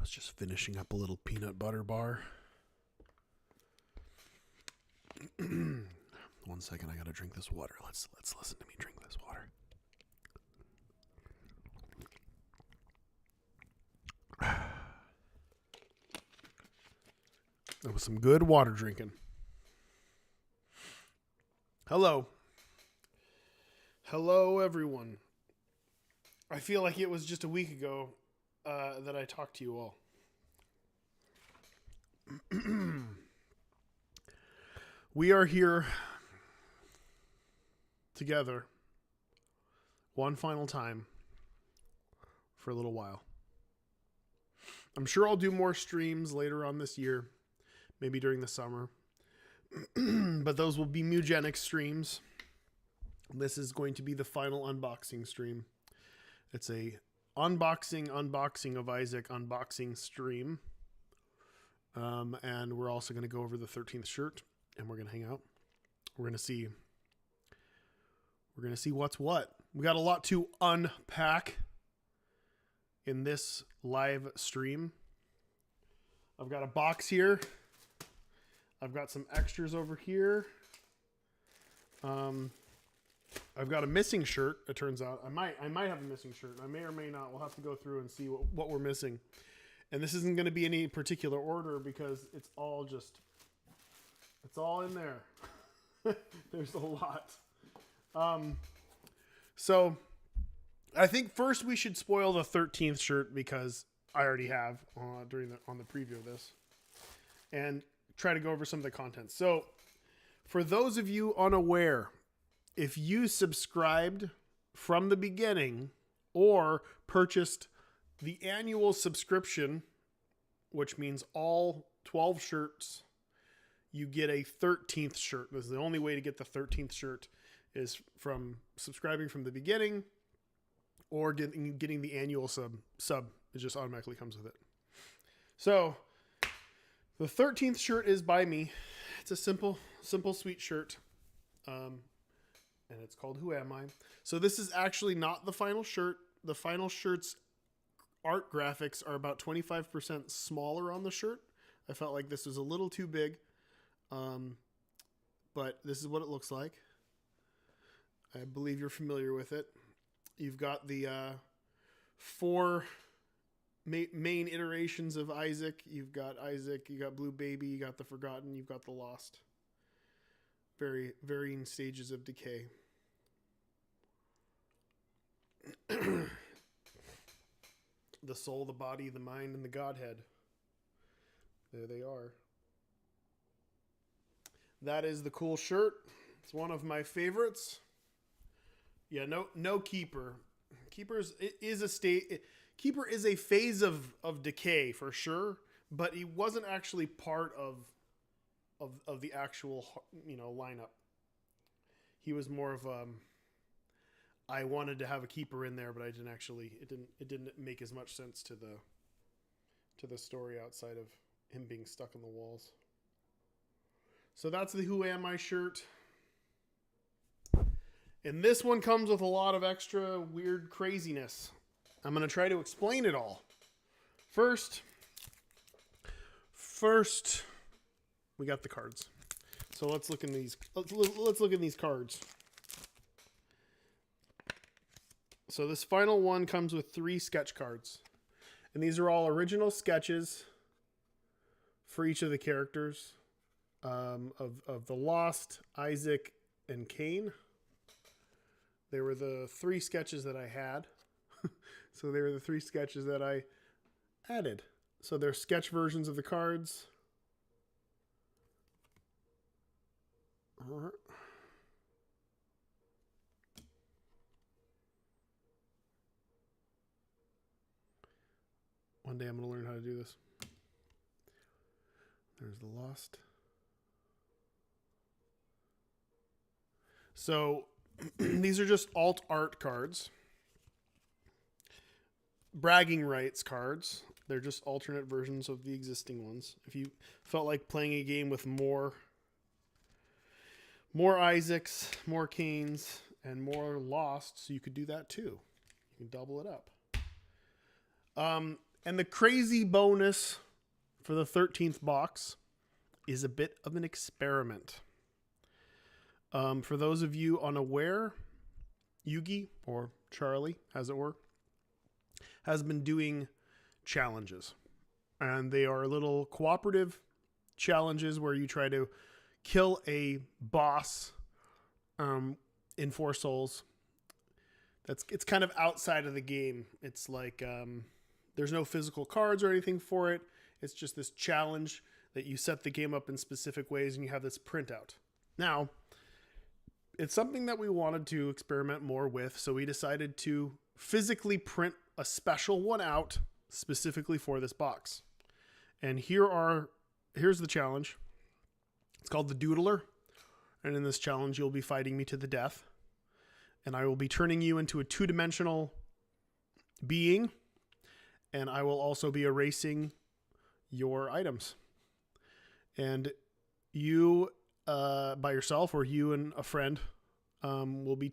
I was just finishing up a little peanut butter bar. 1 second, I gotta drink this water. Let's listen to me drink this water. That was some good water drinking. Hello. Hello, everyone. I feel like it was just a week ago that I talked to you all. We are here together one final time for a little while. I'm sure I'll do more streams later on this year, maybe during the summer. But those will be Mugenic streams. This is going to be the final unboxing stream. It's a unboxing of Isaac unboxing stream. And we're also going to go over the 13th shirt, and we're going to hang out. We're going to see what's what. We got a lot to unpack in this live stream. I've got a box here. I've got some extras over here. I've got a missing shirt, it turns out. I might have a missing shirt. I may or may not. We'll have to go through and see what we're missing. And this isn't going to be any particular order because it's all in there. There's a lot. So I think first we should spoil the 13th shirt because I already have on the preview of this, and try to go over some of the content. So for those of you unaware, if you subscribed from the beginning or purchased the annual subscription, which means all 12 shirts, you get a 13th shirt. This is the only way to get the 13th shirt is from subscribing from the beginning or getting the annual sub. It just automatically comes with it. So the 13th shirt is by me. It's a simple, sweet shirt. And it's called Who Am I? So this is actually not the final shirt. The final shirt's art graphics are about 25% smaller on the shirt. I felt like this was a little too big. But this is what it looks like. I believe you're familiar with it. You've got the 4 main iterations of Isaac. You've got Isaac, you got Blue Baby, you got the Forgotten, you've got the Lost. Very varying stages of decay. The soul, the body, the mind, and the Godhead. There they are. That is the cool shirt. It's one of my favorites. Yeah, no keeper. Keeper is a phase of decay for sure, but he wasn't actually part of the actual, lineup. He was more of I wanted to have a keeper in there, but it didn't make as much sense to the story outside of him being stuck in the walls. So that's the Who Am I shirt. And this one comes with a lot of extra weird craziness. I'm going to try to explain it all. First, we got the cards. So let's look in these. Let's look in these cards. So this final one comes with 3 sketch cards. And these are all original sketches for each of the characters of the Lost, Isaac, and Cain. They were the 3 sketches that I had. So they were the 3 sketches that I added. So they're sketch versions of the cards. One day I'm going to learn how to do this. There's the Lost. So these are just alt art cards. Bragging rights cards. They're just alternate versions of the existing ones. If you felt like playing a game with more Isaacs, more Cains, and more Losts, you could do that too. You can double it up. And the crazy bonus for the 13th box is a bit of an experiment. For those of you unaware, Yugi, or Charlie, as it were, has been doing challenges. And they are little cooperative challenges where you try to kill a boss in 4 souls. It's kind of outside of the game. It's like there's no physical cards or anything for it. It's just this challenge that you set the game up in specific ways and you have this printout. Now, it's something that we wanted to experiment more with, so we decided to physically print a special one out specifically for this box. And here's the challenge. It's called the Doodler. And in this challenge, you'll be fighting me to the death. And I will be turning you into a 2-dimensional being. And I will also be erasing your items. And you, by yourself, or you and a friend, will be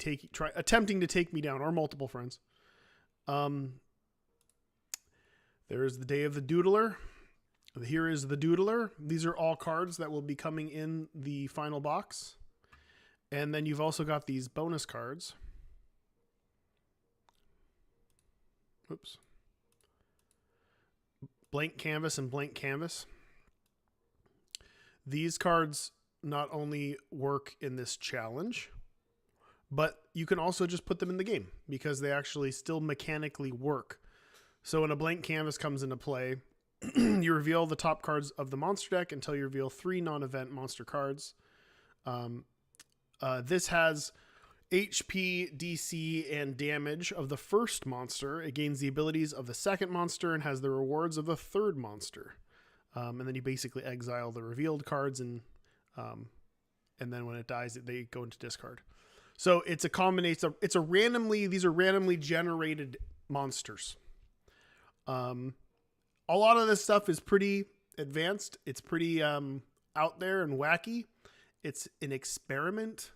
attempting to take me down, or multiple friends. There is the day of the Doodler. Here is the Doodler. These are all cards that will be coming in the final box. And then you've also got these bonus cards. Oops. Blank canvas and blank canvas. These cards not only work in this challenge, but you can also just put them in the game because they actually still mechanically work. So when a blank canvas comes into play, you reveal the top cards of the monster deck until you reveal 3 non-event monster cards. This has HP, DC, and damage of the first monster. It gains the abilities of the second monster and has the rewards of the third monster. And then you basically exile the revealed cards, and then when it dies, they go into discard. So it's a combination. These are randomly generated monsters. A lot of this stuff is pretty advanced. It's pretty out there and wacky. It's an experiment.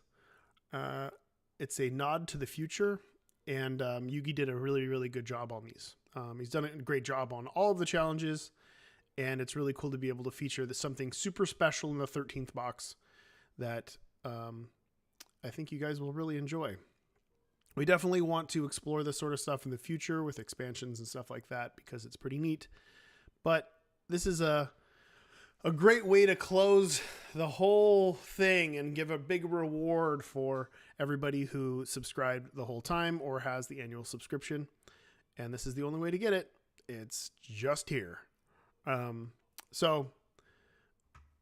It's a nod to the future. And Yugi did a really, really good job on these. He's done a great job on all of the challenges. And it's really cool to be able to feature something super special in the 13th box that I think you guys will really enjoy. We definitely want to explore this sort of stuff in the future with expansions and stuff like that because it's pretty neat. But this is a great way to close the whole thing and give a big reward for everybody who subscribed the whole time or has the annual subscription. And this is the only way to get it. It's just here. So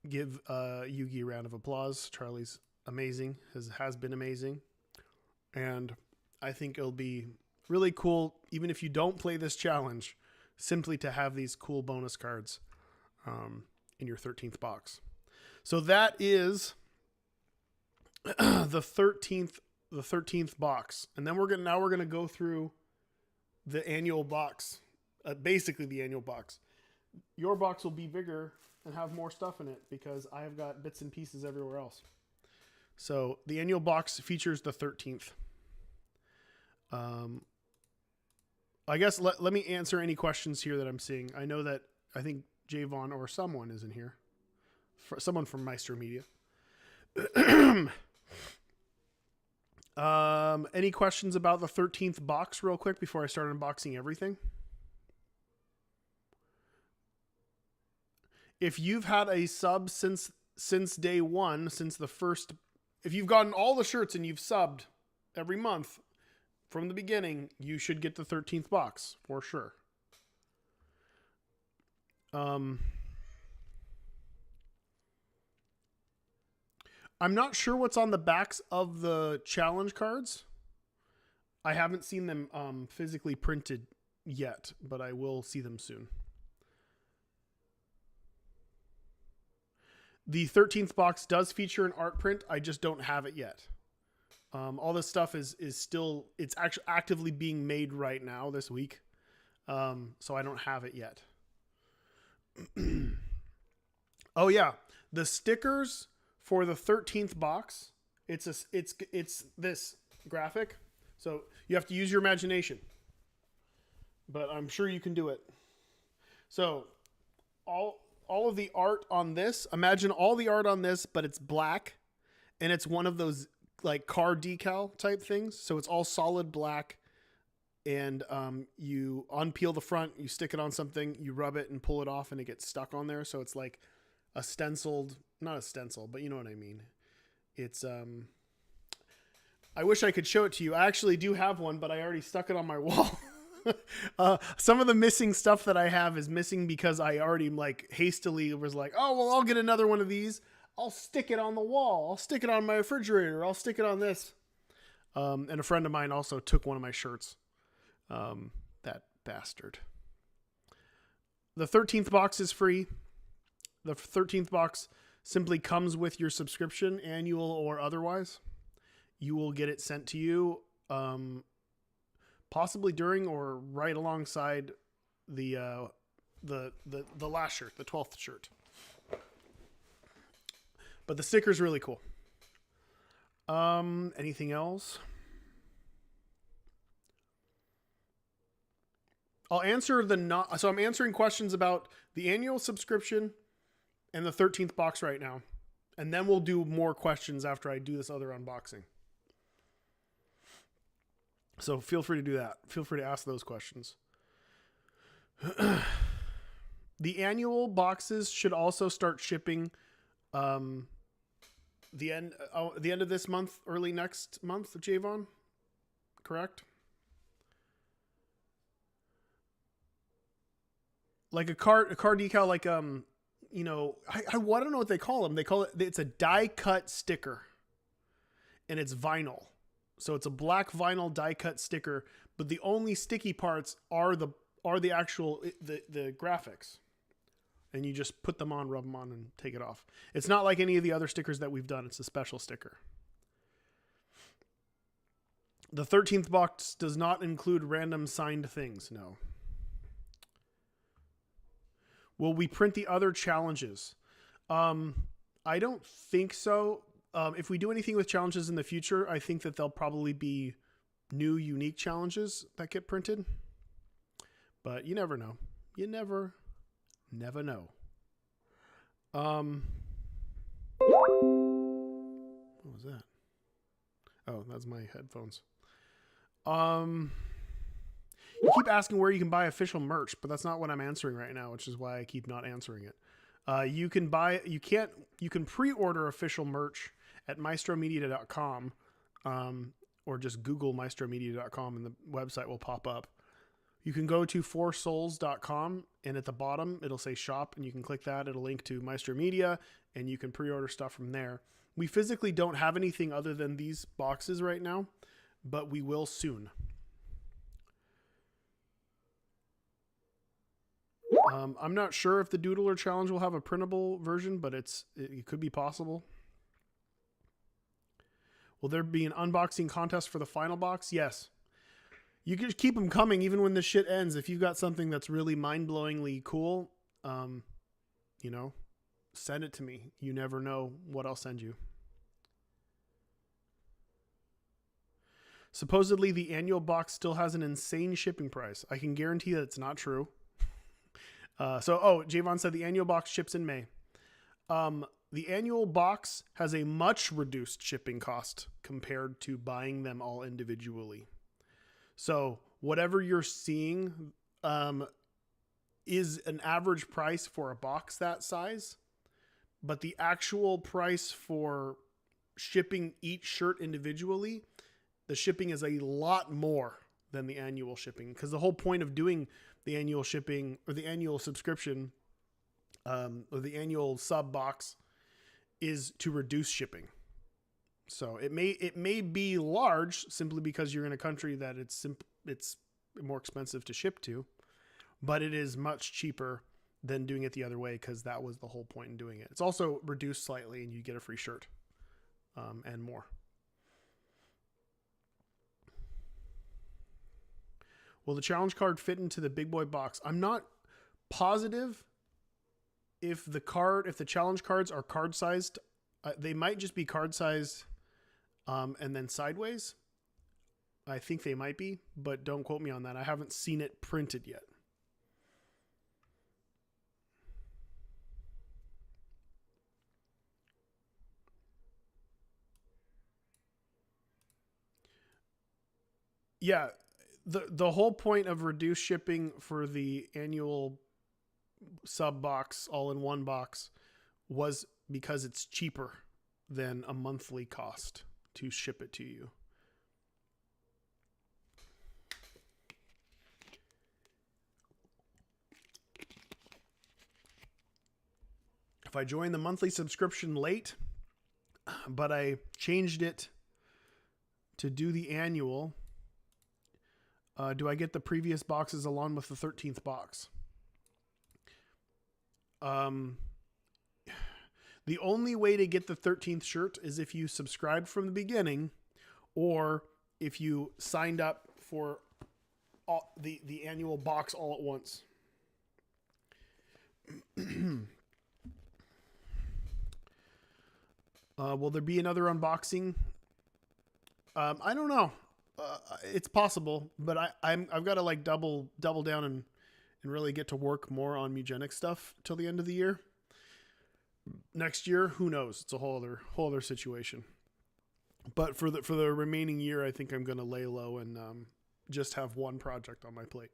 give Yugi a round of applause. Charlie's amazing, has been amazing. And I think it'll be really cool, even if you don't play this challenge, simply to have these cool bonus cards in your 13th box. So that is the 13th box. And then we're going to go through the annual box, basically the annual box. Your box will be bigger and have more stuff in it because I have got bits and pieces everywhere else. So the annual box features the 13th. I guess let me answer any questions here that I'm seeing. I think Javon or someone is in here. Someone from Meister Media. Any questions about the 13th box real quick before I start unboxing everything? If you've had a sub since day one, if you've gotten all the shirts and you've subbed every month from the beginning, you should get the 13th box for sure. I'm not sure what's on the backs of the challenge cards. I haven't seen them physically printed yet, but I will see them soon. The 13th box does feature an art print. I just don't have it yet. All this stuff is still, it's actually actively being made right now this week. So I don't have it yet. Oh yeah. The stickers for the 13th box, it's this graphic. So you have to use your imagination, but I'm sure you can do it. So all of the art on this, imagine all the art on this, but it's black, and it's one of those like car decal type things. So it's all solid black, and you unpeel the front, you stick it on something, you rub it and pull it off, and it gets stuck on there. So it's like a stenciled, not a stencil, but you know what I mean. It's I wish I could show it to you. I actually do have one, but I already stuck it on my wall. Some of the missing stuff that I have is missing because I already like hastily was like, oh, well, I'll get another one of these. I'll stick it on the wall. I'll stick it on my refrigerator. I'll stick it on this. And a friend of mine also took one of my shirts. That bastard. The 13th box is free. The 13th box simply comes with your subscription, annual or otherwise. You will get it sent to you, possibly during or right alongside the last shirt, the 12th shirt. But the sticker's really cool. Anything else? I'll answer so I'm answering questions about the annual subscription and the 13th box right now. And then we'll do more questions after I do this other unboxing. So feel free to do that. Feel free to ask those questions. The annual boxes should also start shipping the end of this month, early next month, Javon. Correct? Like a car decal, like you know, I don't know what they call them. They call it's a die cut sticker, and it's vinyl. So it's a black vinyl die cut sticker, but the only sticky parts are the actual the graphics. And you just put them on, rub them on, and take it off. It's not like any of the other stickers that we've done. It's a special sticker. The 13th box does not include random signed things. No. Will we print the other challenges? I don't think so. If we do anything with challenges in the future, I think that there'll probably be new, unique challenges that get printed. But you never know. You never know. What was that? Oh, that's my headphones. You keep asking where you can buy official merch, but that's not what I'm answering right now, which is why I keep not answering it. You can pre-order official merch at maestromedia.com, or just Google maestromedia.com and the website will pop up. You can go to foursouls.com, and at the bottom, it'll say shop, and you can click that. It'll link to Maestro Media, and you can pre-order stuff from there. We physically don't have anything other than these boxes right now, but we will soon. I'm not sure if the Doodler Challenge will have a printable version, but it could be possible. Will there be an unboxing contest for the final box? Yes. You can just keep them coming even when the shit ends. If you've got something that's really mind-blowingly cool, you know, send it to me. You never know what I'll send you. Supposedly the annual box still has an insane shipping price. I can guarantee that it's not true. Javon said the annual box ships in May. The annual box has a much reduced shipping cost compared to buying them all individually. So whatever you're seeing is an average price for a box that size, but the actual price for shipping each shirt individually, the shipping is a lot more than the annual shipping, because the whole point of doing the annual shipping or the annual subscription or the annual sub box is to reduce shipping. So it may be large simply because you're in a country that it's more expensive to ship to, but it is much cheaper than doing it the other way, because that was the whole point in doing it. It's also reduced slightly, and you get a free shirt and more. Will the challenge card fit into the big boy box? I'm not positive if the challenge cards are card sized. They might just be card sized and then sideways. I think they might be, but don't quote me on that. I haven't seen it printed yet. Yeah, the whole point of reduced shipping for the annual sub box, all in one box, was because it's cheaper than a monthly cost to ship it to you. If I join the monthly subscription late, but I changed it to do the annual, do I get the previous boxes along with the 13th box? The only way to get the 13th shirt is if you subscribed from the beginning, or if you signed up for the annual box all at once. Will there be another unboxing? I don't know. It's possible, but I've got to like double down and really get to work more on Mugenic stuff till the end of the year. Next year, who knows? It's a whole other situation. But for the remaining year, I think I'm going to lay low and just have one project on my plate.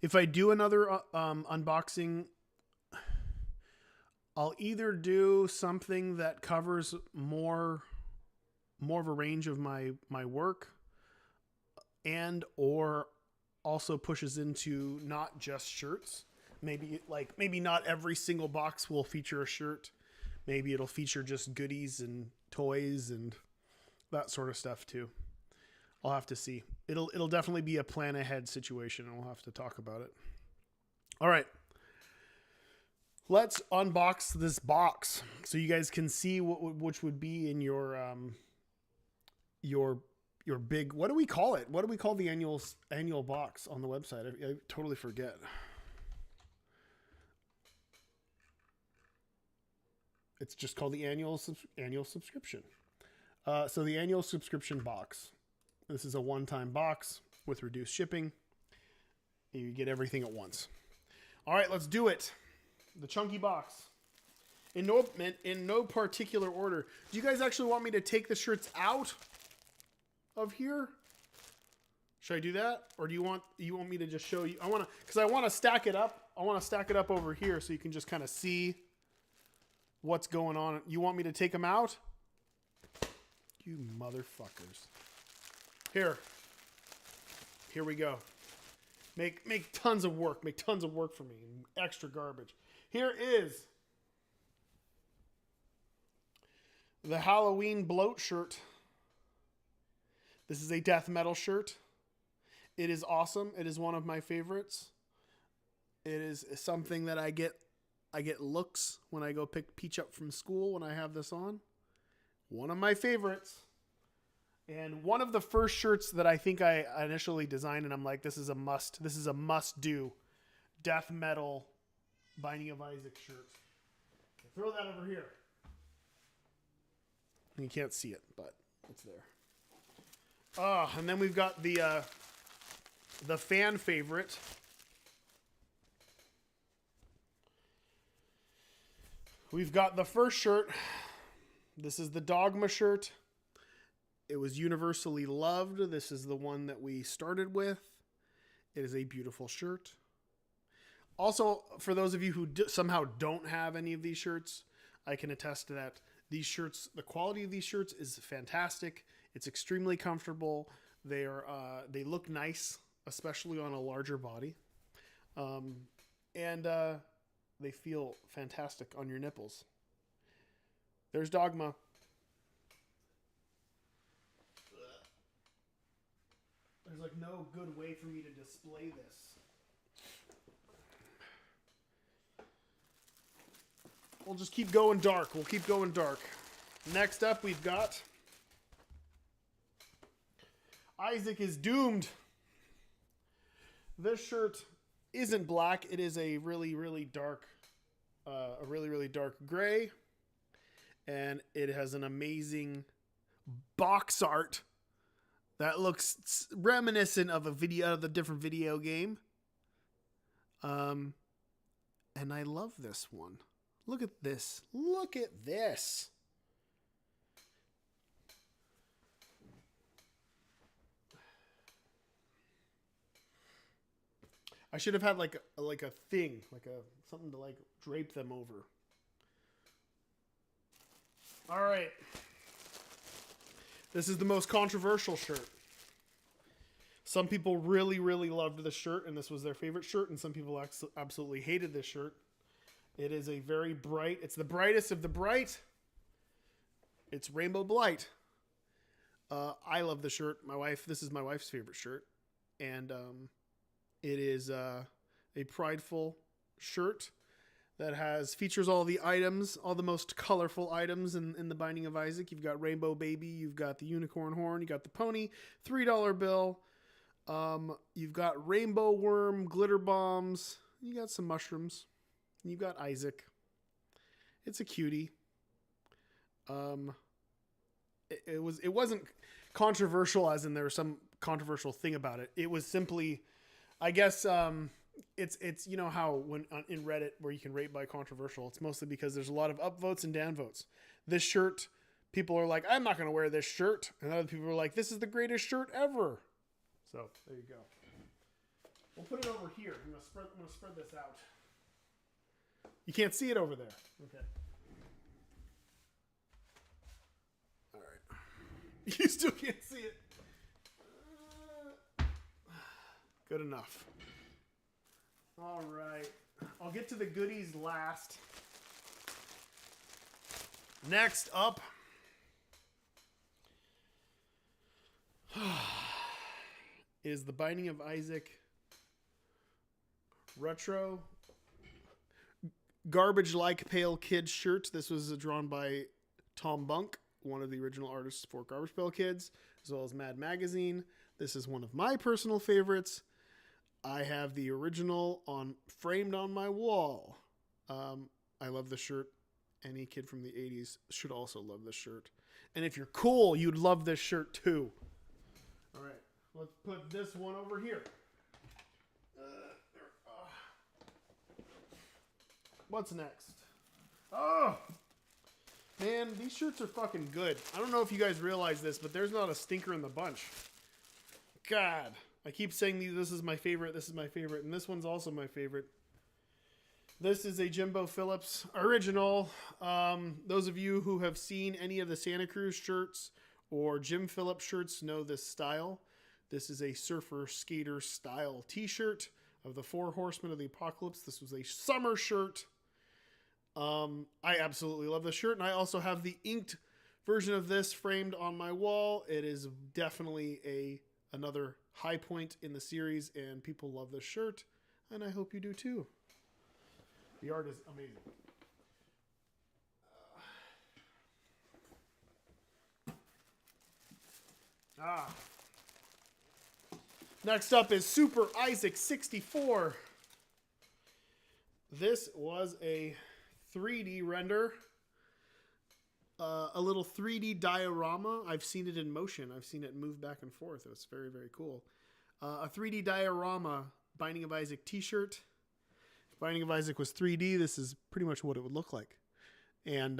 If I do another unboxing, I'll either do something that covers more of a range of my work, and or also pushes into not just shirts. Maybe not every single box will feature a shirt. Maybe it'll feature just goodies and toys and that sort of stuff too. I'll have to see. It'll definitely be a plan ahead situation, and we'll have to talk about it. All right. Let's unbox this box so you guys can see which would be in your big, what do we call it? What do we call the annual box on the website? I totally forget. It's just called the annual subscription. So the annual subscription box. This is a one-time box with reduced shipping. You get everything at once. All right, let's do it. The chunky box. In no particular order. Do you guys actually want me to take the shirts out of here? Should I do that, or do you want me to just show you? I want to stack it up. I want to stack it up over here so you can just kind of see what's going on. You want me to take them out? You motherfuckers. Here we go. Make tons of work. Make tons of work for me. Extra garbage. Here is the Halloween bloat shirt. This is a death metal shirt. It is awesome. It is one of my favorites. It is something that I get looks when I go pick Peach up from school when I have this on. One of my favorites. And one of the first shirts that I think I initially designed, and I'm like, this is a must do death metal Binding of Isaac shirt. Throw that over here. You can't see it, but it's there. And then we've got the fan favorite. We've got the first shirt. This is the Dogma shirt. It was universally loved. This is the one that we started with. It is a beautiful shirt. Also, for those of you who somehow don't have any of these shirts, I can attest to that. These shirts, the quality of these shirts is fantastic. It's extremely comfortable. They look nice, especially on a larger body. And they feel fantastic on your nipples. There's Dogma. There's like no good way for me to display this. We'll just keep going dark. We'll keep going dark. Next up, we've got Isaac is Doomed. This shirt isn't black. It is a really, really dark gray. And it has an amazing box art that looks reminiscent of the different video game. And I love this one. Look at this. Look at this. I should have had like a thing, like a something to like drape them over. All right. This is the most controversial shirt. Some people really, really loved this shirt, and this was their favorite shirt, and some people absolutely hated this shirt. It is a very bright, it's the brightest of the bright. It's Rainbow Blight. I love the shirt. This is my wife's favorite shirt. And it is a prideful shirt that features all the items, all the most colorful items in the Binding of Isaac. You've got Rainbow Baby, you've got the unicorn horn, you got the pony, $3 bill. You've got rainbow worm, glitter bombs, you got some mushrooms, you've got Isaac. It's a cutie. It wasn't controversial as in there was some controversial thing about it. It was simply, I guess, it's you know how when in Reddit where you can rate by controversial, it's mostly because there's a lot of upvotes and downvotes. This shirt, people are like, I'm not going to wear this shirt. And other people are like, this is the greatest shirt ever. So there you go. We'll put it over here. I'm gonna spread this out. You can't see it over there. Okay. All right. You still can't see it. Good enough. All right. I'll get to the goodies last. Next up. Is the Binding of Isaac retro garbage-like Pale Kids shirt. This was drawn by Tom Bunk, one of the original artists for Garbage Pail Kids, as well as Mad Magazine. This is one of my personal favorites. I have the original framed on my wall. I love the shirt. Any kid from the 80s should also love this shirt. And if you're cool, you'd love this shirt too. All right. Let's put this one over here. What's next? Oh, man, these shirts are fucking good. I don't know if you guys realize this, but there's not a stinker in the bunch. God, I keep saying this is my favorite, and this one's also my favorite. This is a Jimbo Phillips original. Those of you who have seen any of the Santa Cruz shirts or Jim Phillips shirts know this style. This is a surfer skater style t-shirt of the Four Horsemen of the Apocalypse. This was a summer shirt. I absolutely love this shirt. And I also have the inked version of this framed on my wall. It is definitely another high point in the series, and people love this shirt. And I hope you do too. The art is amazing. Next up is Super Isaac 64. This was a 3D render. A little 3D diorama. I've seen it in motion. I've seen it move back and forth. It was very, very cool. A 3D diorama Binding of Isaac t-shirt. If Binding of Isaac was 3D, this is pretty much what it would look like. And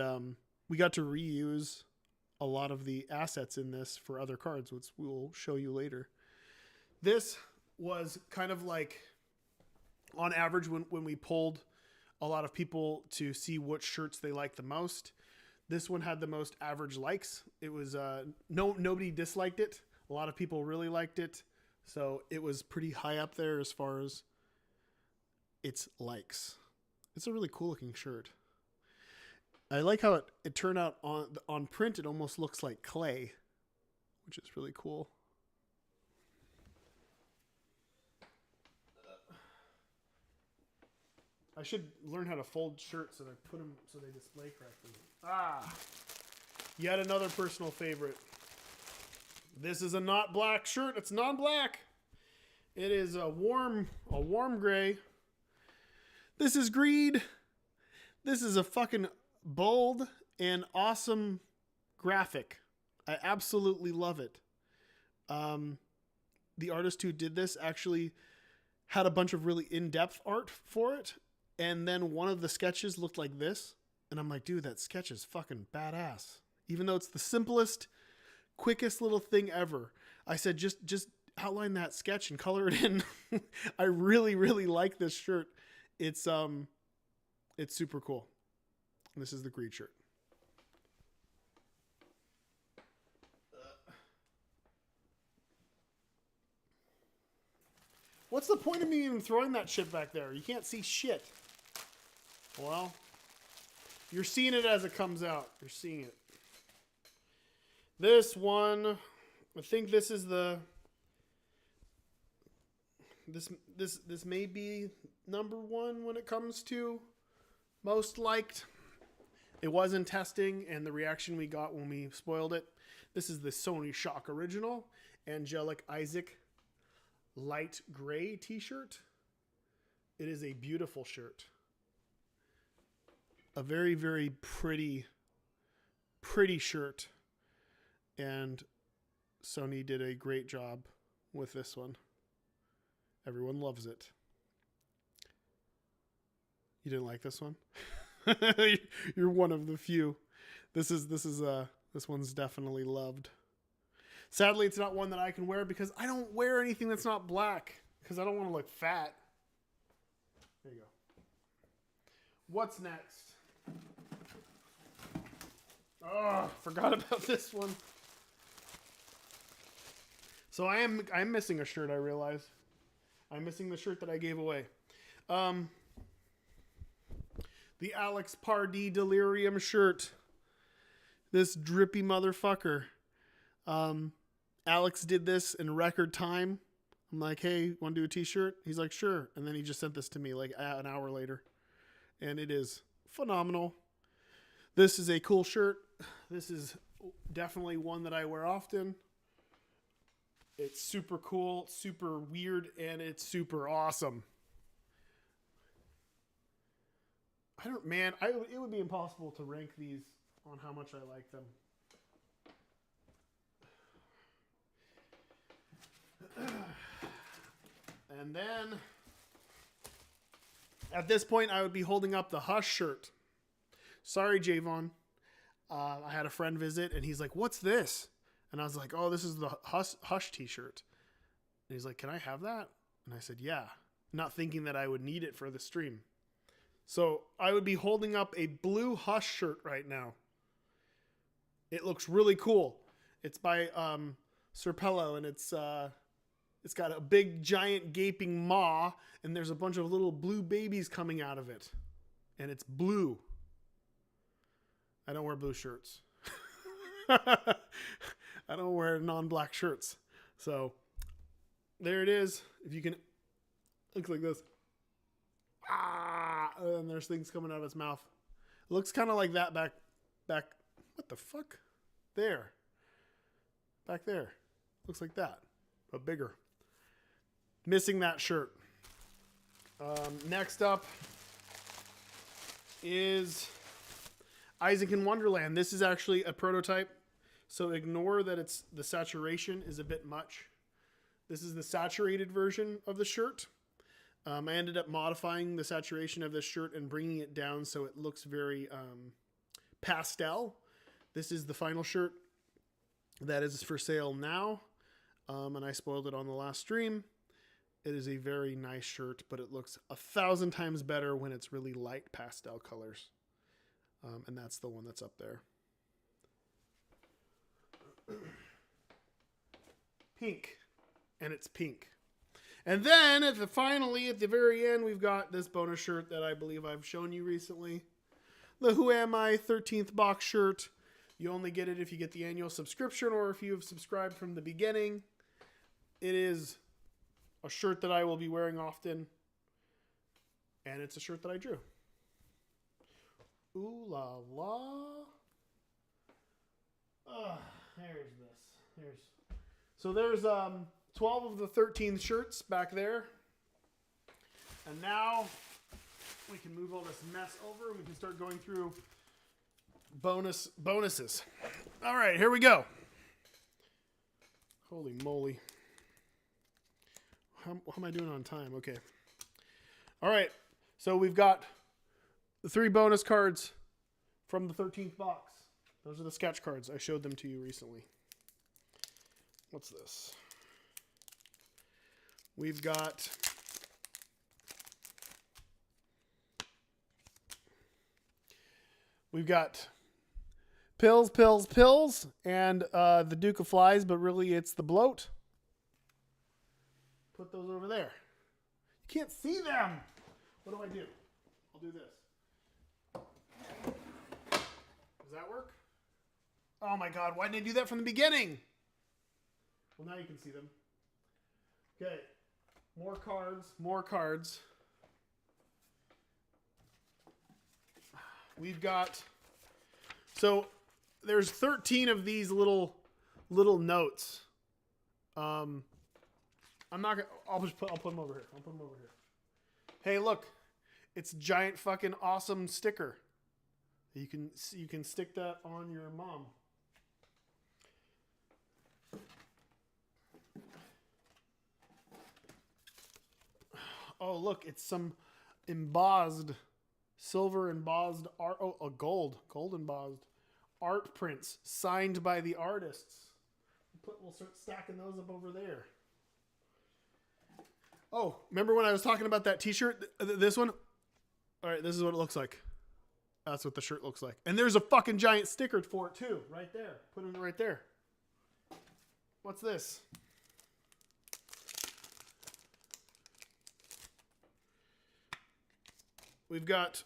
we got to reuse a lot of the assets in this for other cards, which we'll show you later. This was kind of like, on average, when we polled a lot of people to see what shirts they liked the most, this one had the most average likes. It was nobody disliked it. A lot of people really liked it, so it was pretty high up there as far as its likes. It's a really cool looking shirt. I like how it turned out on print. It almost looks like clay, which is really cool. I should learn how to fold shirts so I put them so they display correctly. Yet another personal favorite. This is a not black shirt. It's non-black. It is a warm gray. This is green. This is a fucking bold and awesome graphic. I absolutely love it. The artist who did this actually had a bunch of really in-depth art for it. And then one of the sketches looked like this. And I'm like, dude, that sketch is fucking badass. Even though it's the simplest, quickest little thing ever. I said, just outline that sketch and color it in. I really, really like this shirt. It's super cool. And this is the Greed shirt. What's the point of me even throwing that shit back there? You can't see shit. Well, you're seeing it as it comes out. You're seeing it. This one, I think this is the... This may be number one when it comes to most liked. It was in testing, and the reaction we got when we spoiled it. This is the Sony Shock Original Angelic Isaac light gray t-shirt. It is a beautiful shirt. A very, very pretty shirt. And Sony did a great job with this one. Everyone loves it. You didn't like this one? You're one of the few. This one's definitely loved. Sadly, it's not one that I can wear because I don't wear anything that's not black because I don't want to look fat. There you go. What's next? Oh, forgot about this one. So I'm missing a shirt, I realize. I'm missing the shirt that I gave away. The Alex Pardee Delirium shirt. This drippy motherfucker. Alex did this in record time. I'm like, hey, want to do a t-shirt? He's like, sure. And then he just sent this to me like an hour later. And it is phenomenal. This is a cool shirt. This is definitely one that I wear often. It's super cool, super weird, and it's super awesome. It would be impossible to rank these on how much I like them. And then, at this point, I would be holding up the Hush shirt. Sorry, Javon. I had a friend visit, and he's like, what's this? And I was like, oh, this is the Hush t-shirt. And he's like, can I have that? And I said, yeah. Not thinking that I would need it for the stream. So I would be holding up a blue Hush shirt right now. It looks really cool. It's by Serpello, and it's got a big, giant, gaping maw, and there's a bunch of little blue babies coming out of it. And it's blue. I don't wear blue shirts. I don't wear non-black shirts. So, there it is. If you can, looks like this. And there's things coming out of its mouth. It looks kind of like that back. What the fuck? There. Back there. Looks like that, but bigger. Missing that shirt. Next up is Isaac in Wonderland. This is actually a prototype, so ignore that the saturation is a bit much. This is the saturated version of the shirt. I ended up modifying the saturation of this shirt and bringing it down so it looks very pastel. This is the final shirt that is for sale now, and I spoiled it on the last stream. It is a very nice shirt, but it looks 1,000 times better when it's really light pastel colors. And that's the one that's up there. Pink. And it's pink. And then finally, at the very end, we've got this bonus shirt that I believe I've shown you recently. The Who Am I 13th box shirt. You only get it if you get the annual subscription or if you have subscribed from the beginning. It is a shirt that I will be wearing often. And it's a shirt that I drew. Ooh la la. There's 12 of the 13 shirts back there. And now we can move all this mess over and we can start going through bonuses. All right, here we go. Holy moly. How am I doing on time? Okay. All right. So we've got the 3 bonus cards from the 13th box. Those are the sketch cards. I showed them to you recently. What's this? We've got pills, pills, pills, and the Duke of Flies, but really it's the bloat. Put those over there. You can't see them. What do I do? I'll do this. Does that work? Oh my God, why didn't I do that from the beginning? Well, now you can see them. Okay, more cards, more cards. We've got, so there's 13 of these little notes. I'm not gonna, I'll put them over here. I'll put them over here. Hey, look, it's a giant fucking awesome sticker. You can stick that on your mom. Oh, look, it's some embossed, silver embossed art. Oh, a gold embossed art prints signed by the artists. We'll start stacking those up over there. Oh, remember when I was talking about that t-shirt? This one? All right, this is what it looks like. That's what the shirt looks like. And there's a fucking giant sticker for it too, right there. Put it right there. What's this? We've got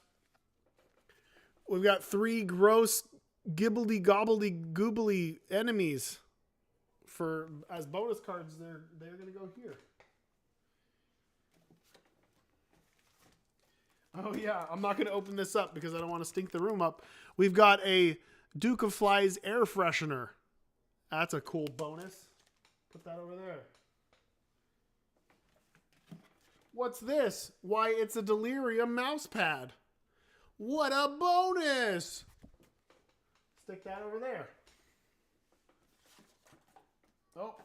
3 gross gibbledy gobbledy goobly enemies for as bonus cards. They're gonna go here. Oh yeah, I'm not gonna open this up because I don't want to stink the room up. We've got a Duke of Flies air freshener. That's a cool bonus. Put that over there. What's this? Why, it's a Delirium mouse pad. What a bonus! Stick that over there. Oh.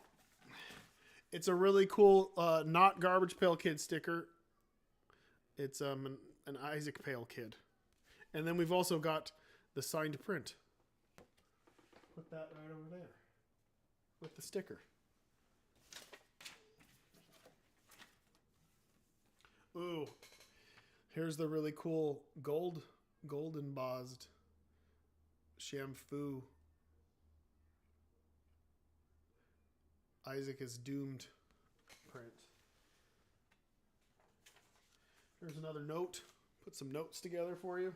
It's a really cool not Garbage Pail Kid sticker. It's an Isaac Pail Kid. And then we've also got the signed print. Put that right over there with the sticker. Ooh, here's the really cool gold embossed Shamfu. Isaac is Doomed print. Here's another note. Put some notes together for you.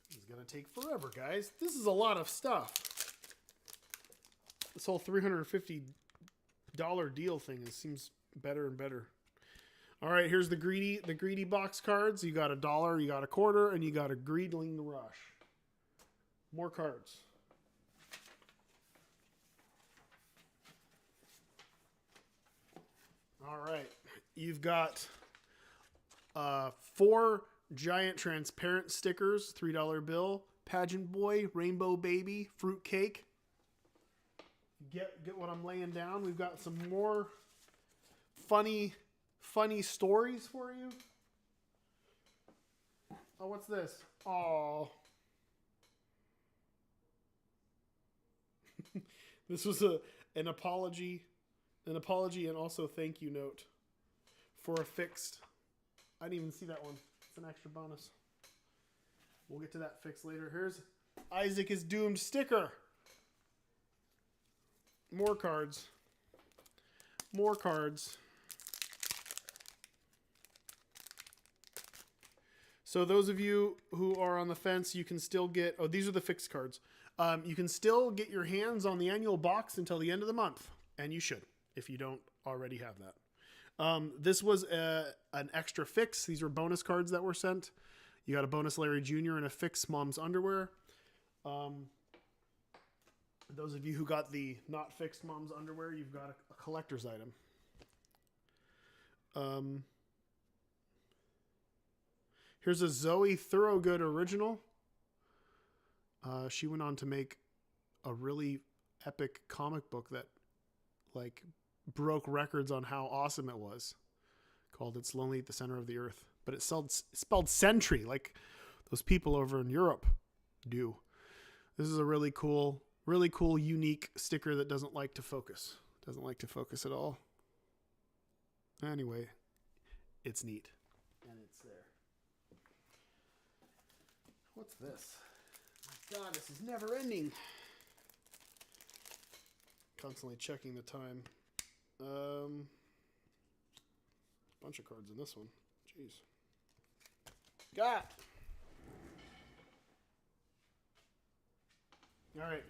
This is gonna take forever, guys. This is a lot of stuff. This whole $350 deal thing seems better and better. All right, here's the greedy box cards. You got $1, you got a quarter, and you got a Greedling Rush. More cards. All right, you've got 4 giant transparent stickers, $3 bill, Pageant Boy, Rainbow Baby, Fruit Cake. Get what I'm laying down. We've got some more funny stories for you. Oh, what's this? Oh. This was an apology and also thank you note for a fixed. I didn't even see that one. It's an extra bonus. We'll get to that fix later. Here's Isaac is Doomed sticker. More cards. More cards. So those of you who are on the fence, you can still get... Oh, these are the fixed cards. You can still get your hands on the annual box until the end of the month. And you should, if you don't already have that. This was an extra fix. These were bonus cards that were sent. You got a bonus Larry Jr. and a fix Mom's Underwear. Those of you who got the not fixed Mom's Underwear, you've got a collector's item. Here's a Zoe Thorogood original. She went on to make a really epic comic book that like broke records on how awesome it was, called It's Lonely at the Center of the Earth. But it's spelled Sentry, like those people over in Europe do. This is a really cool, unique sticker that doesn't like to focus. Doesn't like to focus at all. Anyway, it's neat. And it's there. What's this? My God, this is never ending. Constantly checking the time. Bunch of cards in this one. Jeez. Got. All right.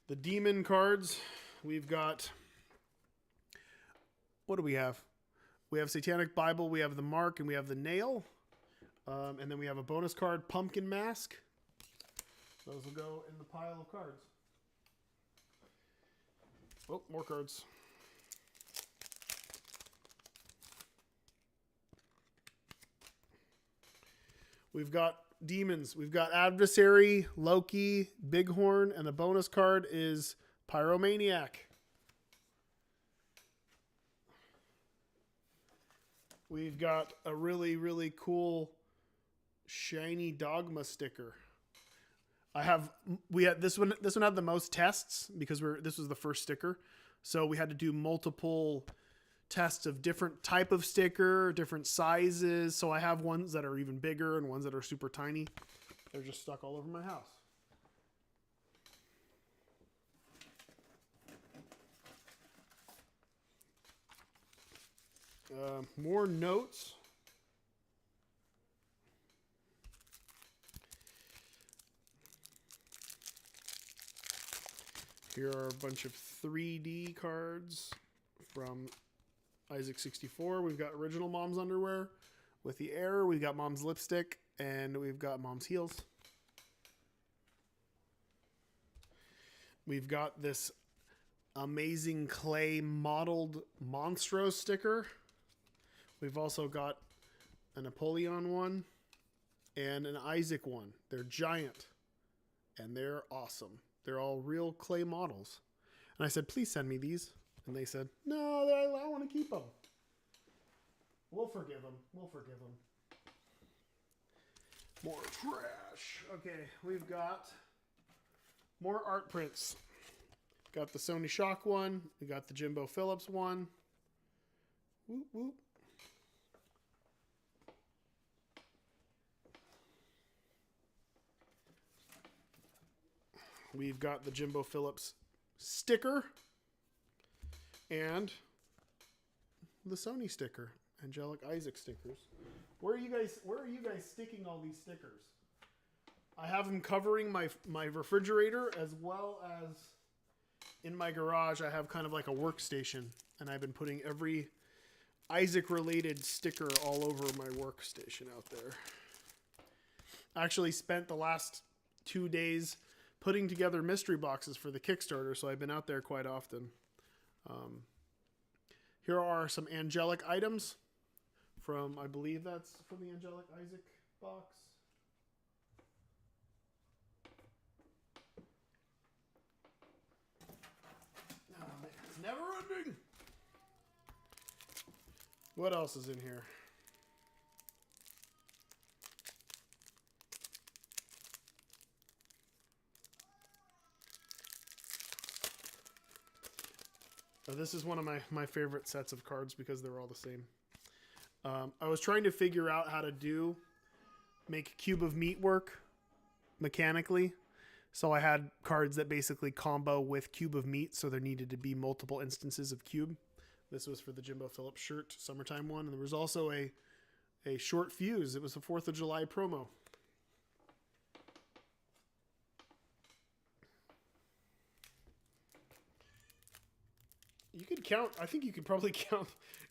The demon cards. We've got. What do we have? We have Satanic Bible. We have the Mark, and we have the Nail. And then we have a bonus card, Pumpkin Mask. Those will go in the pile of cards. Oh, more cards. We've got demons. We've got Adversary, Loki, Bighorn, and the bonus card is Pyromaniac. We've got a really, really cool shiny Dogma sticker. We had this one had the most tests because this was the first sticker. So we had to do multiple tests of different type of sticker, different sizes. So I have ones that are even bigger and ones that are super tiny. They're just stuck all over my house. More notes. Here are a bunch of 3D cards from Isaac 64. We've got original Mom's underwear with the error. We've got Mom's lipstick, and we've got Mom's heels. We've got this amazing clay modeled Monstro sticker. We've also got a Napoleon one and an Isaac one. They're giant, and they're awesome. They're all real clay models. And I said, please send me these. And they said, no, I want to keep them. We'll forgive them. We'll forgive them. More trash. Okay, we've got more art prints. Got the Sony Shock one. We got the Jimbo Phillips one. Whoop, whoop. We've got the Jimbo Phillips sticker and the Sony sticker, Angelic Isaac stickers. Where are you guys sticking all these stickers? I have them covering my refrigerator as well as in my garage. I have kind of like a workstation, and I've been putting every Isaac related sticker all over my workstation out there. I actually spent the last 2 days putting together mystery boxes for the Kickstarter, so I've been out there quite often. Here are some angelic items from, I believe that's from the Angelic Isaac box. Oh, man, it's never ending. What else is in here? This is one of my favorite sets of cards because they're all the same. I was trying to figure out how to make Cube of Meat work mechanically. So I had cards that basically combo with Cube of Meat, so there needed to be multiple instances of Cube. This was for the Jimbo Phillips shirt, summertime one. And there was also a short fuse. It was a 4th of July promo. You could count. I think you could probably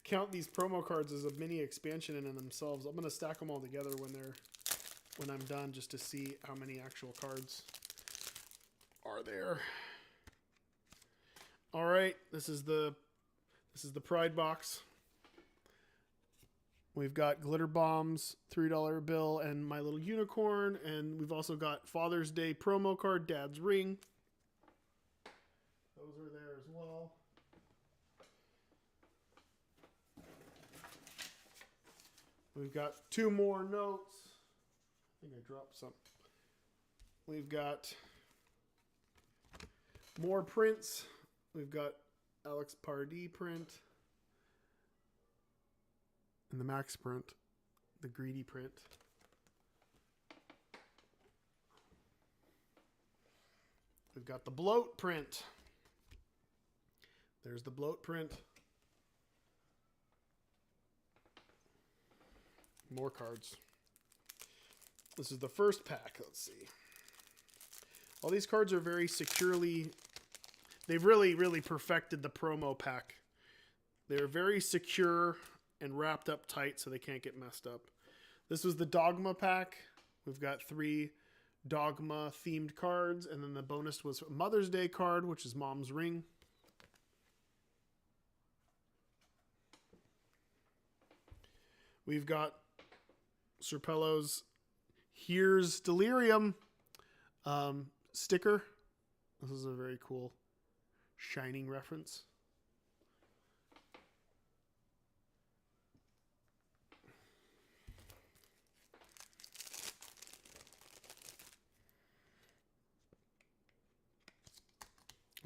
count these promo cards as a mini expansion in themselves. I'm gonna stack them all together when I'm done, just to see how many actual cards are there. All right, this is the Pride box. We've got glitter bombs, $3 bill, and my little unicorn, and we've also got Father's Day promo card, Dad's ring. Those are there as well. We've got 2 more notes. I think I dropped some. We've got more prints. We've got Alex Pardee print. and the max print, the greedy print. We've got the bloat print. There's the bloat print. More cards. This is the first pack. Let's see. All these cards are very securely... They've really, really perfected the promo pack. They're very secure and wrapped up tight so they can't get messed up. This was the Dogma pack. We've got 3 Dogma themed cards, and then the bonus was a Mother's Day card, which is Mom's Ring. We've got Serpello's Here's Delirium sticker. This is a very cool Shining reference.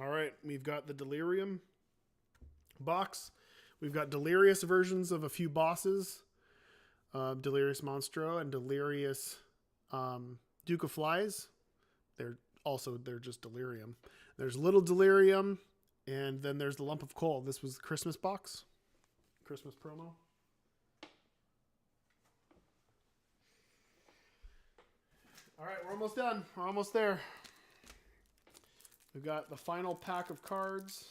All right, we've got the Delirium box. We've got Delirious versions of a few bosses. Delirious Monstro and Delirious Duke of Flies. They're just Delirium. There's Little Delirium, and then there's the Lump of Coal. This was the Christmas box. Christmas promo. All right, we're almost done. We're almost there. We've got the final pack of cards.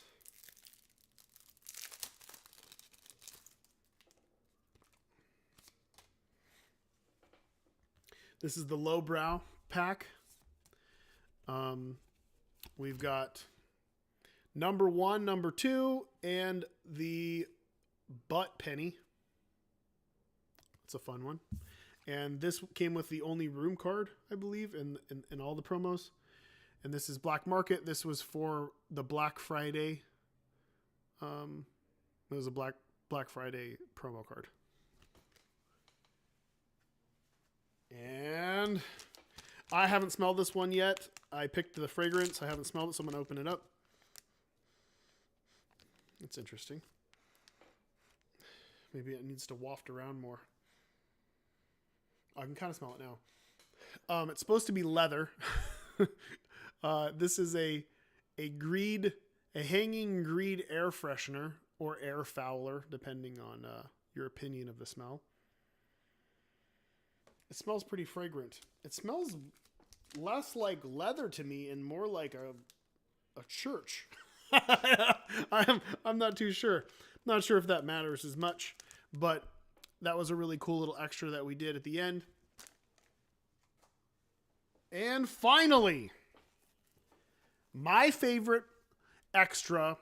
This is the lowbrow pack. We've got number 1, number 2, and the butt penny. It's a fun one. And this came with the only room card, I believe, in all the promos. And this is Black Market. This was for the Black Friday. It was a Black Friday promo card. And I haven't smelled this one yet. I picked the fragrance. I haven't smelled it, so I'm going to open it up. It's interesting. Maybe it needs to waft around more. I can kind of smell it now. It's supposed to be leather. This is a hanging greed air freshener or air fouler, depending on your opinion of the smell. It smells pretty fragrant. It smells less like leather to me and more like a church. I'm not too sure. I'm not sure if that matters as much, but that was a really cool little extra that we did at the end. And finally, my favorite extra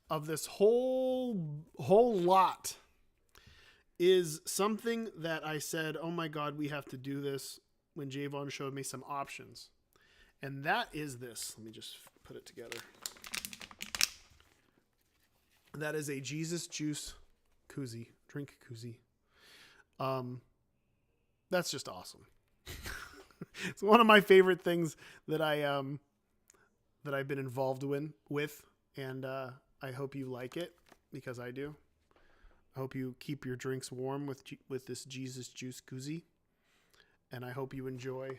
of this whole lot is something that I said, oh my God, we have to do this, when Javon showed me some options. And that is this. Let me just put it together. That is a Jesus Juice koozie, drink koozie. That's just awesome. It's one of my favorite things that I've been involved with, and I hope you like it, because I do. I hope you keep your drinks warm with this Jesus Juice koozie, and I hope you enjoy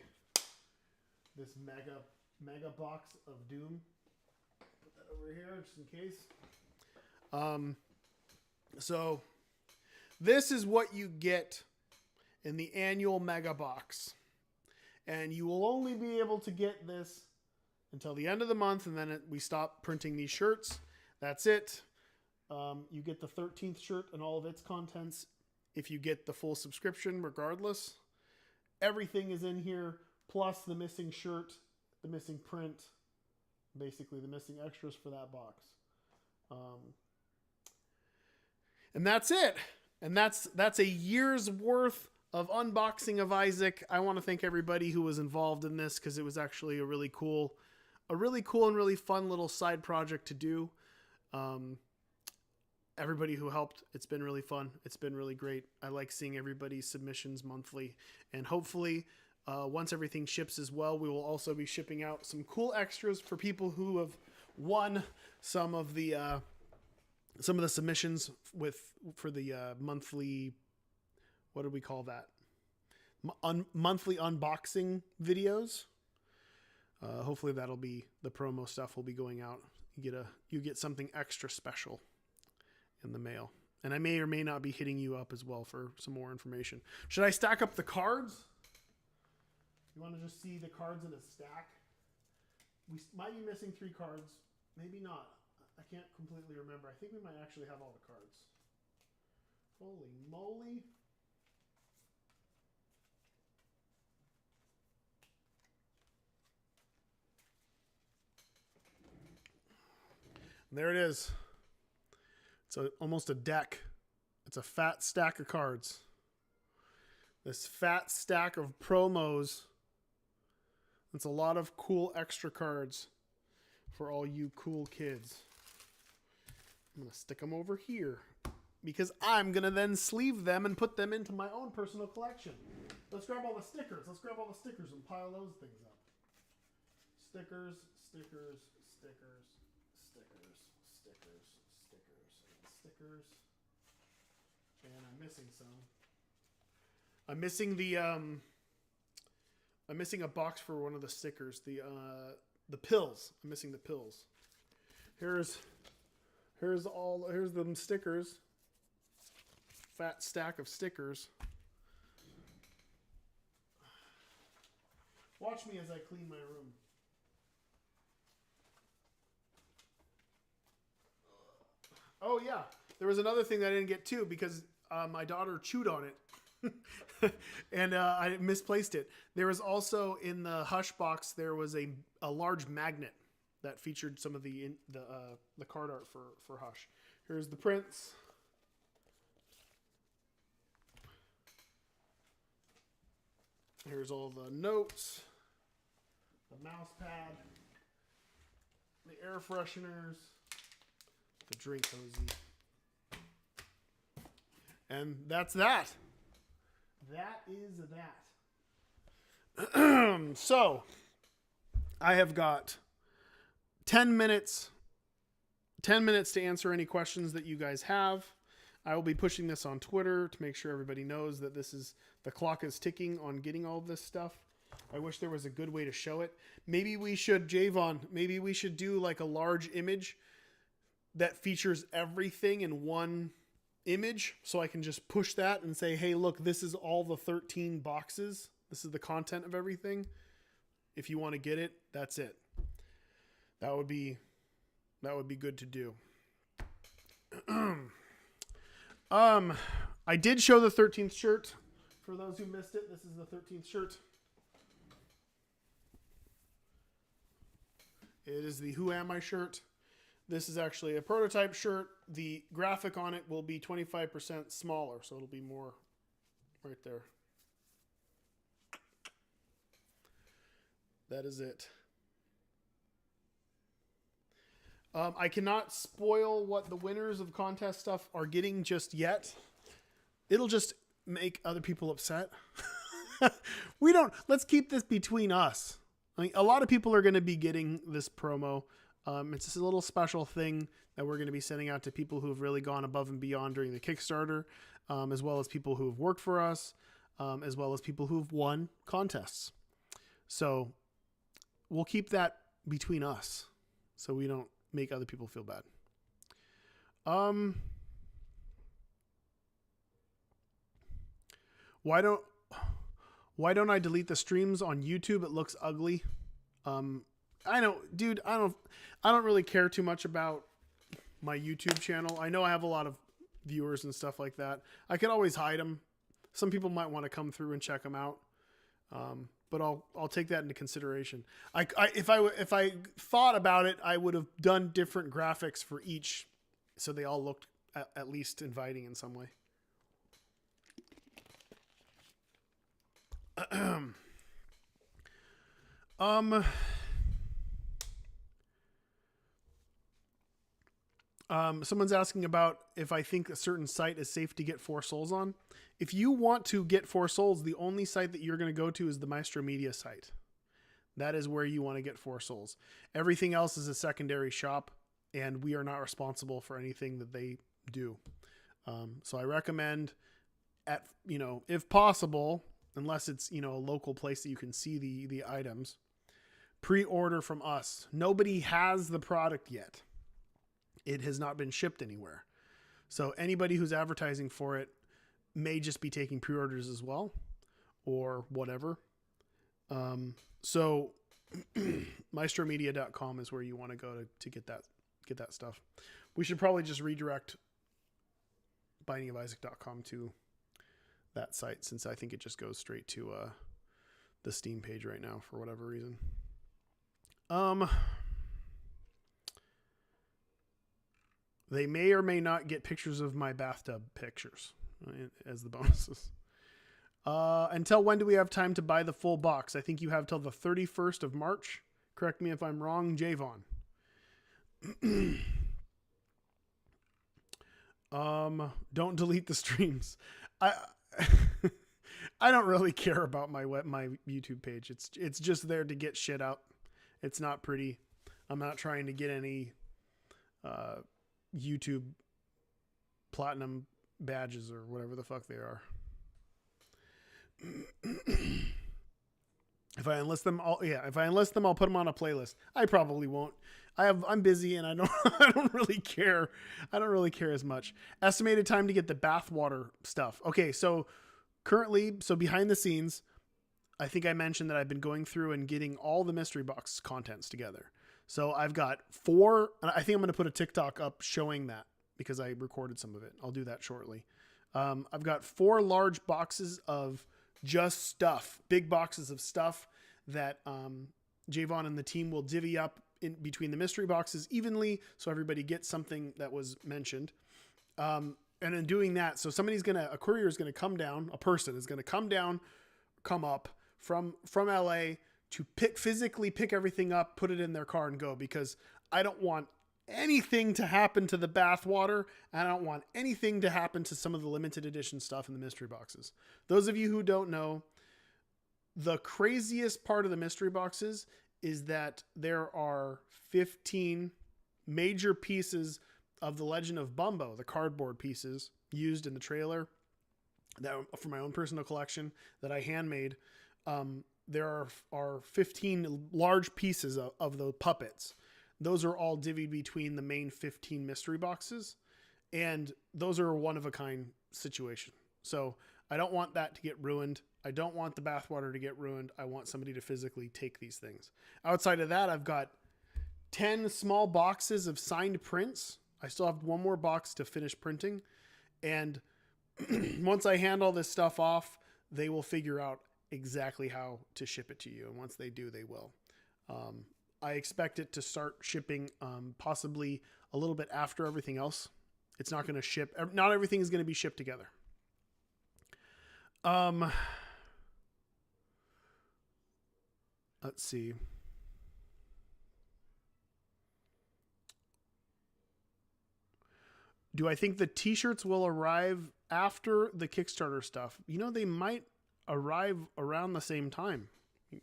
this mega box of doom. Put that over here just in case. So this is what you get in the annual mega box, and you will only be able to get this until the end of the month, and then we stop printing these shirts. That's it. You get the 13th shirt and all of its contents if you get the full subscription regardless. Everything is in here, plus the missing shirt, the missing print, basically the missing extras for that box. And that's it. And that's a year's worth of unboxing of Isaac. I want to thank everybody who was involved in this, because it was actually a really cool and really fun little side project to do. Everybody who helped, it's been really fun. It's been really great. I like seeing everybody's submissions monthly, and hopefully once everything ships as well, we will also be shipping out some cool extras for people who have won some of the submissions for the monthly what did we call that? Monthly unboxing videos. Hopefully that'll be the promo stuff will be going out. You get something extra special in the mail. And I may or may not be hitting you up as well for some more information. Should I stack up the cards? You want to just see the cards in a stack? We might be missing 3 cards. Maybe not. I can't completely remember. I think we might actually have all the cards. Holy moly. There it is. It's almost a deck. It's a fat stack of cards. This fat stack of promos. It's a lot of cool extra cards for all you cool kids. I'm going to stick them over here because I'm going to then sleeve them and put them into my own personal collection. Let's grab all the stickers. Let's grab all the stickers and pile those things up. Stickers, stickers, stickers, stickers, stickers, stickers, and stickers. And I'm missing some. I'm missing the I'm missing a box for one of the stickers. The pills. I'm missing the pills. Here's them stickers. Fat stack of stickers. Watch me as I clean my room. Oh yeah, there was another thing that I didn't get too because my daughter chewed on it. And I misplaced it. There was also in the Hush box, there was a large magnet that featured some of the card art for Hush. Here's the prints. Here's all the notes, the mouse pad, the air fresheners, the drink cozy. And that's that. That is that. So, I have got 10 minutes to answer any questions that you guys have. I will be pushing this on Twitter to make sure everybody knows that the clock is ticking on getting all of this stuff. I wish there was a good way to show it. Maybe we should, Javon, do like a large image that features everything in one image, so I can just push that and say, hey, look, this is all the 13 boxes. This is the content of everything. If you want to get it, that's it. That would be good to do. I did show the 13th shirt. For those who missed it, this is the 13th shirt. It is the Who Am I shirt. This is actually a prototype shirt. The graphic on it will be 25% smaller, so it'll be more right there. That is it. I cannot spoil what the winners of contest stuff are getting just yet. It'll just make other people upset. Let's keep this between us. I mean, a lot of people are going to be getting this promo. It's just a little special thing that we're going to be sending out to people who have really gone above and beyond during the Kickstarter, as well as people who have worked for us, as well as people who have won contests. So we'll keep that between us so we don't make other people feel bad. Why don't I delete the streams on YouTube? It looks ugly. I know, dude, I don't really care too much about my YouTube channel. I know I have a lot of viewers and stuff like that. I could always hide them. Some people might want to come through and check them out. But I'll take that into consideration. If I thought about it, I would have done different graphics for each, so they all looked at least inviting in some way. Someone's asking about if I think a certain site is safe to get 4 souls on. If you want to get 4 souls, the only site that you're going to go to is the Maestro Media site. That is where you want to get 4 souls. Everything else is a secondary shop, and we are not responsible for anything that they do. So I recommend at, if possible, unless it's, a local place that you can see the items, pre-order from us. Nobody has the product yet. It has not been shipped anywhere. So anybody who's advertising for it may just be taking pre-orders as well, or whatever. So maestromedia.com is where you want to go to get that stuff. We should probably just redirect bindingofisaac.com to that site, since I think it just goes straight to the Steam page right now for whatever reason. They may or may not get pictures of my bathtub pictures as the bonuses. Until when do we have time to buy the full box? I think you have till the 31st of March. Correct me if I'm wrong, Javon. Don't delete the streams. I don't really care about my YouTube page. It's just there to get shit out. It's not pretty. I'm not trying to get any YouTube platinum badges or whatever the fuck they are. If I enlist them, I'll put them on a playlist. I probably won't. I'm busy and I don't really care. I don't really care as much. Estimated time to get the bathwater stuff. Okay, so currently, behind the scenes, I think I mentioned that I've been going through and getting all the mystery box contents together. So I've got 4, and I think I'm going to put a TikTok up showing that because I recorded some of it. I'll do that shortly. I've got 4 large boxes of just stuff, big boxes of stuff that Javon and the team will divvy up in between the mystery boxes evenly, so everybody gets something that was mentioned. And in doing that, so a courier is going to come down, a person is going to come up from LA to physically pick everything up, put it in their car and go, because I don't want anything to happen to the bathwater, and I don't want anything to happen to some of the limited edition stuff in the mystery boxes. Those of you who don't know, the craziest part of the mystery boxes is that there are 15 major pieces of the Legend of Bumbo, the cardboard pieces used in the trailer that for my own personal collection that I handmade. There are 15 large pieces of the puppets. Those are all divvied between the main 15 mystery boxes, and those are a one-of-a-kind situation. So I don't want that to get ruined. I don't want the bathwater to get ruined. I want somebody to physically take these things. Outside of that, I've got 10 small boxes of signed prints. I still have one more box to finish printing. And once I hand all this stuff off, they will figure out exactly how to ship it to you. And once they do, they will. I expect it to start shipping possibly a little bit after everything else. It's not going to ship. Not everything is going to be shipped together. Let's see. Do I think the t-shirts will arrive after the Kickstarter stuff? They might arrive around the same time.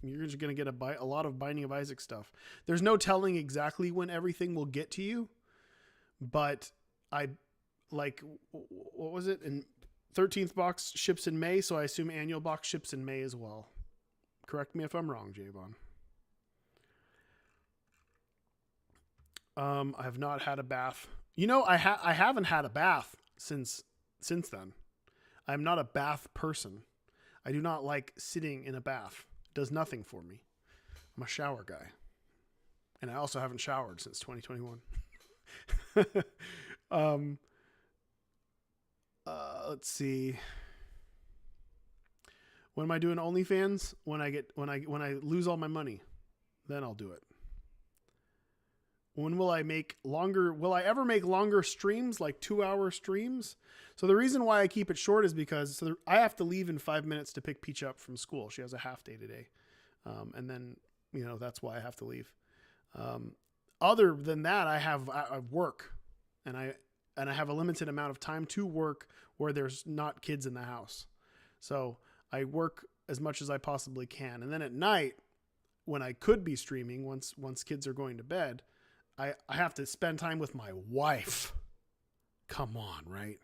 You're just going to get a lot of Binding of Isaac stuff. There's no telling exactly when everything will get to you, but what was it? And 13th box ships in May, so I assume annual box ships in May as well. Correct me if I'm wrong, Javon. I have not had a bath. I haven't had a bath since then. I'm not a bath person. I do not like sitting in a bath. It does nothing for me. I'm a shower guy. And I also haven't showered since 2021. Let's see. When am I doing OnlyFans? When I lose all my money, then I'll do it. When will I make longer? Will I ever make longer streams, like 2-hour streams? So the reason why I keep it short is because I have to leave in 5 minutes to pick Peach up from school. She has a half day today. And then, that's why I have to leave. Other than that, I work, and I have a limited amount of time to work where there's not kids in the house. So I work as much as I possibly can. And then at night, when I could be streaming, once kids are going to bed, I have to spend time with my wife. Come on, right?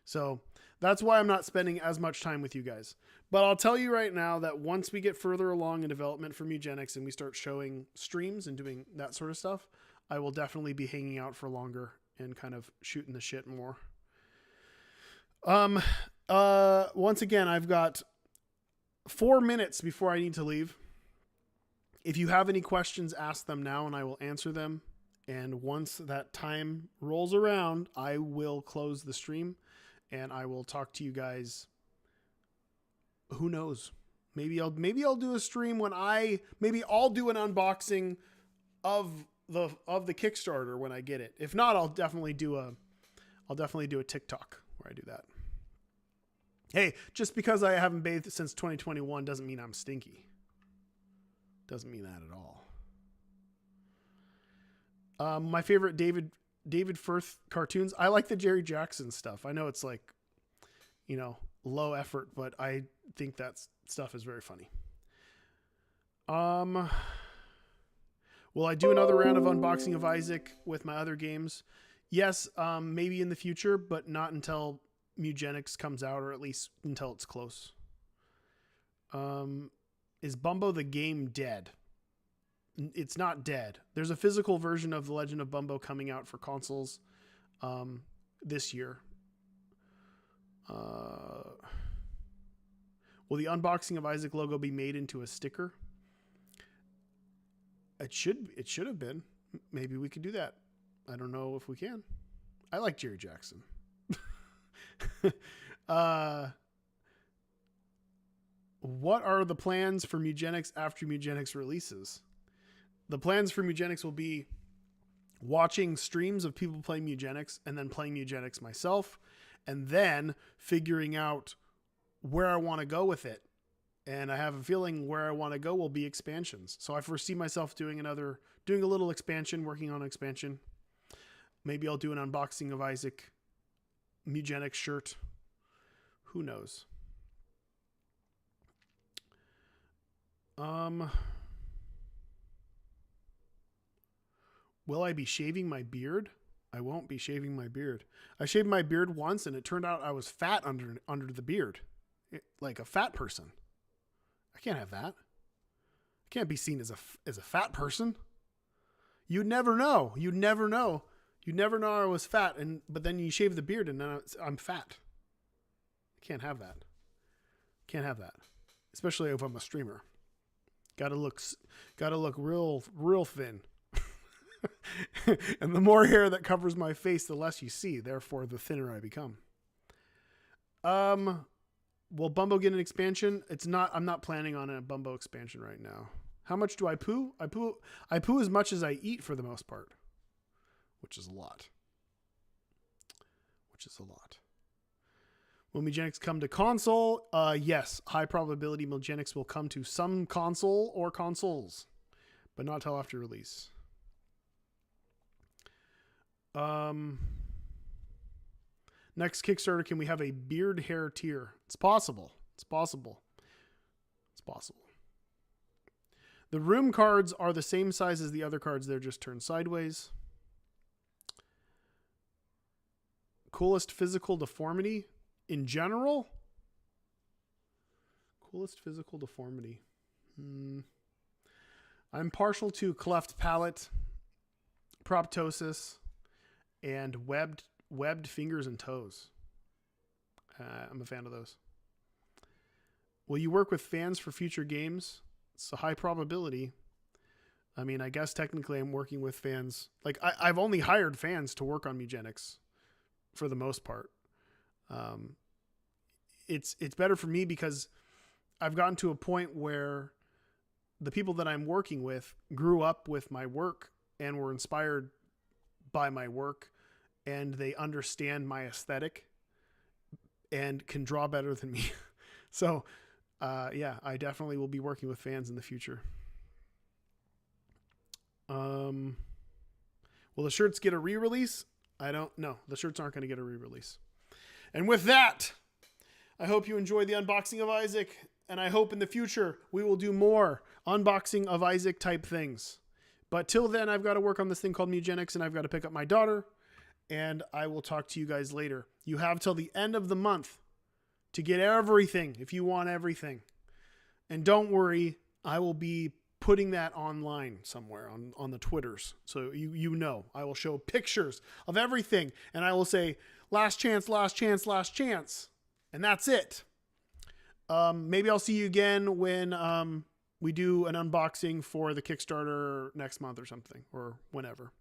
So That's why I'm not spending as much time with you guys. But I'll tell you right now that once we get further along in development for Mugenics and we start showing streams and doing that sort of stuff, I will definitely be hanging out for longer and kind of shooting the shit more. Once again, I've got 4 minutes before I need to leave. If you have any questions, ask them now and I will answer them. And once that time rolls around, I will close the stream and I will talk to you guys. Who knows? Maybe I'll do a stream when maybe I'll do an unboxing of the Kickstarter when I get it. If not, I'll definitely do a TikTok where I do that. Hey, just because I haven't bathed since 2021 doesn't mean I'm stinky. Doesn't mean that at all. My favorite David Firth cartoons. I like the Jerry Jackson stuff. I know it's like, low effort, but I think that stuff is very funny. Will I do another round of unboxing of Isaac with my other games? Yes, maybe in the future, but not until Mugenics comes out, or at least until it's close. Is Bumbo the game dead? It's not dead. There's a physical version of The Legend of Bumbo coming out for consoles this year. Will the unboxing of Isaac logo be made into a sticker? It should have been. Maybe we could do that. I don't know if we can. I like Jerry Jackson. What are the plans for Mugenics after Mugenics releases? The plans for Mugenics will be watching streams of people playing Mugenics and then playing Mugenics myself, and then figuring out where I want to go with it. And I have a feeling where I want to go will be expansions. So I foresee myself doing a little expansion, working on an expansion. Maybe I'll do an unboxing of Isaac Mugenics shirt. Who knows? Will I be shaving my beard? I won't be shaving my beard. I shaved my beard once and it turned out I was fat under the beard. Like a fat person. I can't have that. I can't be seen as a fat person. You never know. You never know I was fat, but then you shave the beard and then I'm fat. I can't have that. Can't have that. Especially if I'm a streamer. Gotta look real thin. And the more hair that covers my face, the less you see. Therefore, the thinner I become. Will Bumbo get an expansion? I'm not planning on a Bumbo expansion right now. How much do I poo? I poo as much as I eat for the most part. Which is a lot. Will Mugenics come to console? Yes. High probability Mugenics will come to some console or consoles. But not till after release. Next Kickstarter, can we have a beard hair tier? It's possible. The room cards are the same size as the other cards. They're just turned sideways. Coolest physical deformity in general? Coolest physical deformity. I'm partial to cleft palate, proptosis, and webbed fingers and toes. I'm a fan of those. Will you work with fans for future games? It's a high probability. I mean, I guess technically I'm working with fans. Like I've only hired fans to work on Mugenics for the most part. It's better for me because I've gotten to a point where the people that I'm working with grew up with my work and were inspired by my work, and they understand my aesthetic and can draw better than me. So, yeah, I definitely will be working with fans in the future. Will the shirts get a re-release? I don't know. The shirts aren't going to get a re-release. And with that, I hope you enjoyed the unboxing of Isaac, and I hope in the future we will do more unboxing of Isaac type things. But till then, I've got to work on this thing called Mugenics, and I've got to pick up my daughter, and I will talk to you guys later. You have till the end of the month to get everything if you want everything. And don't worry, I will be putting that online somewhere on the Twitters. So you know, I will show pictures of everything and I will say, last chance, last chance, last chance. And that's it. Maybe I'll see you again when we do an unboxing for the Kickstarter next month or something, or whenever.